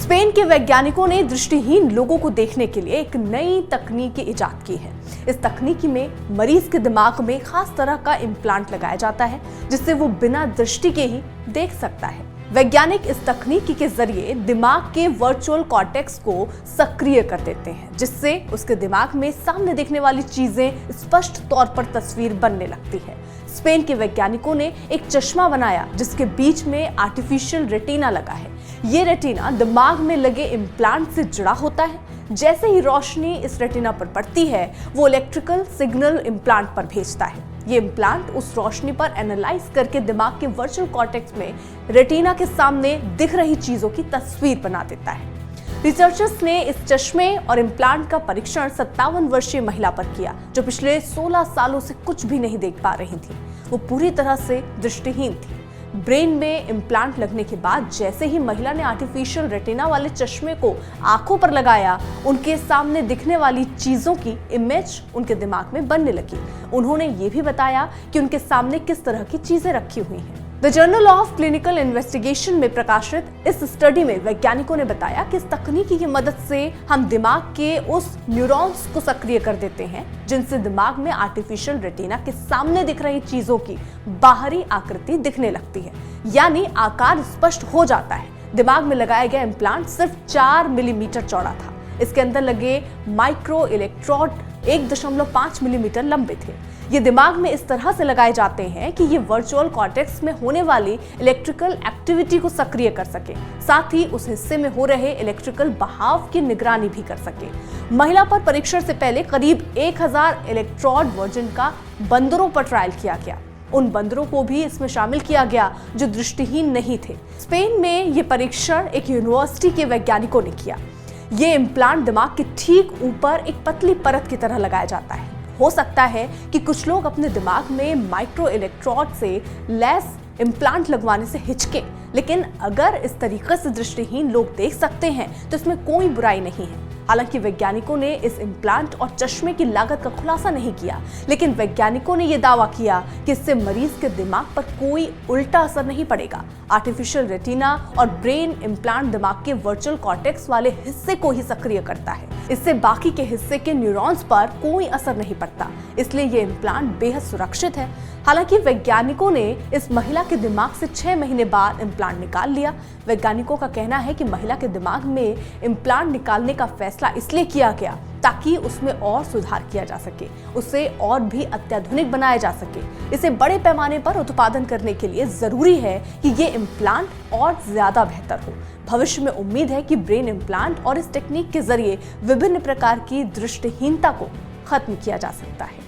Spain के वैज्ञानिकों ने दृष्टिहीन लोगों को देखने के लिए एक नई तकनीक इजाद की है। इस तकनीक में मरीज के दिमाग में खास तरह का इम्प्लांट लगाया जाता है, जिससे वो बिना दृष्टि के ही देख सकता है। वैज्ञानिक इस तकनीक के जरिए दिमाग के वर्चुअल कॉर्टेक्स को सक्रिय कर देते हैं, जिससे उसके दिमाग में सामने दिखने वाली चीजें स्पष्ट तौर पर तस्वीर बनने लगती है। स्पेन के वैज्ञानिकों ने एक चश्मा बनाया जिसके बीच में आर्टिफिशियल रेटिना लगा है। ये रेटिना दिमाग में लगे इम्प्लांट से जुड़ा होता है। जैसे ही रोशनी इस रेटिना पर पड़ती है, वो इलेक्ट्रिकल सिग्नल इम्प्लांट पर भेजता है। ये इम्प्लांट उस रोशनी पर एनालाइज करके दिमाग के वर्चुअल कॉर्टेक्स में रेटिना के सामने दिख रही चीजों की तस्वीर बना देता है। रिसर्चर्स ने इस चश्मे और इम्प्लांट का परीक्षण 57 वर्षीय महिला पर किया, जो पिछले 16 सालों से कुछ भी नहीं देख पा रही थी। वो पूरी तरह से दृष्टिहीन थी। ब्रेन में इम्प्लांट लगने के बाद जैसे ही महिला ने आर्टिफिशियल रेटिना वाले चश्मे को आंखों पर लगाया, उनके सामने दिखने वाली चीजों की इमेज उनके दिमाग में बनने लगी। उन्होंने ये भी बताया कि उनके सामने किस तरह की चीजें रखी हुई हैं। The journal of clinical investigation में प्रकाशित इस स्टडी में वैज्ञानिकों ने बताया कि इस तकनीकी की मदद से हम दिमाग के उस न्यूरॉन्स को सक्रिय कर देते हैं जिनसे दिमाग में आर्टिफिशियल रेटिना के सामने दिख रही चीजों की बाहरी आकृति दिखने लगती है, यानी आकार स्पष्ट हो जाता है। दिमाग में लगाया गया इम्प्लांट सिर्फ 4 मिलीमीटर चौड़ा था। इसके अंदर लगे माइक्रो इलेक्ट्रोड 1.5 मिलीमीटर लंबे थे। ये दिमाग में इस तरह से लगाए जाते हैं कि ये वर्चुअल कॉर्टेक्स में होने वाली इलेक्ट्रिकल एक्टिविटी को सक्रिय कर सके, साथ ही उस हिस्से में हो रहे इलेक्ट्रिकल बहाव की निगरानी भी कर सके। महिला पर परीक्षण से पहले करीब 1000 इलेक्ट्रोड वर्जन का बंदरों पर ट्रायल किया गया। उन बंदरों को भी इसमें शामिल किया गया जो दृष्टिहीन नहीं थे। स्पेन में ये परीक्षण एक यूनिवर्सिटी के वैज्ञानिकों ने किया। ये इम्प्लांट दिमाग के ठीक ऊपर एक पतली परत की तरह लगाया जाता है। हो सकता है कि कुछ लोग अपने दिमाग में माइक्रो इलेक्ट्रोड से लैस इम्प्लांट लगवाने से हिचके, लेकिन अगर इस तरीके से दृष्टिहीन लोग देख सकते हैं तो इसमें कोई बुराई नहीं है। हालांकि वैज्ञानिकों ने इस इम्प्लांट और चश्मे की लागत का खुलासा नहीं किया, लेकिन वैज्ञानिकों ने यह दावा किया कि इससे मरीज के दिमाग पर कोई उल्टा असर नहीं पड़ेगा। आर्टिफिशियल रेटिना और ब्रेन इम्प्लांट दिमाग के वर्चुअल कॉर्टेक्स वाले हिस्से को ही सक्रिय करता है। इससे बाकी के हिस्से के न्यूरॉन्स पर कोई असर नहीं पड़ता, इसलिए ये इम्प्लांट बेहद सुरक्षित है। हालांकि वैज्ञानिकों ने इस महिला के दिमाग से 6 महीने बाद इम्प्लांट निकाल लिया। वैज्ञानिकों का कहना है कि महिला के दिमाग में इम्प्लांट निकालने का फैसला इसलिए किया गया ताकि उसमें और सुधार किया जा सके, उसे और भी अत्याधुनिक बनाया जा सके। इसे बड़े पैमाने पर उत्पादन करने के लिए जरूरी है कि ये इम्प्लांट और ज्यादा बेहतर हो। भविष्य में उम्मीद है कि ब्रेन इम्प्लांट और इस टेक्निक के जरिए विभिन्न प्रकार की दृष्टिहीनता को खत्म किया जा सकता है।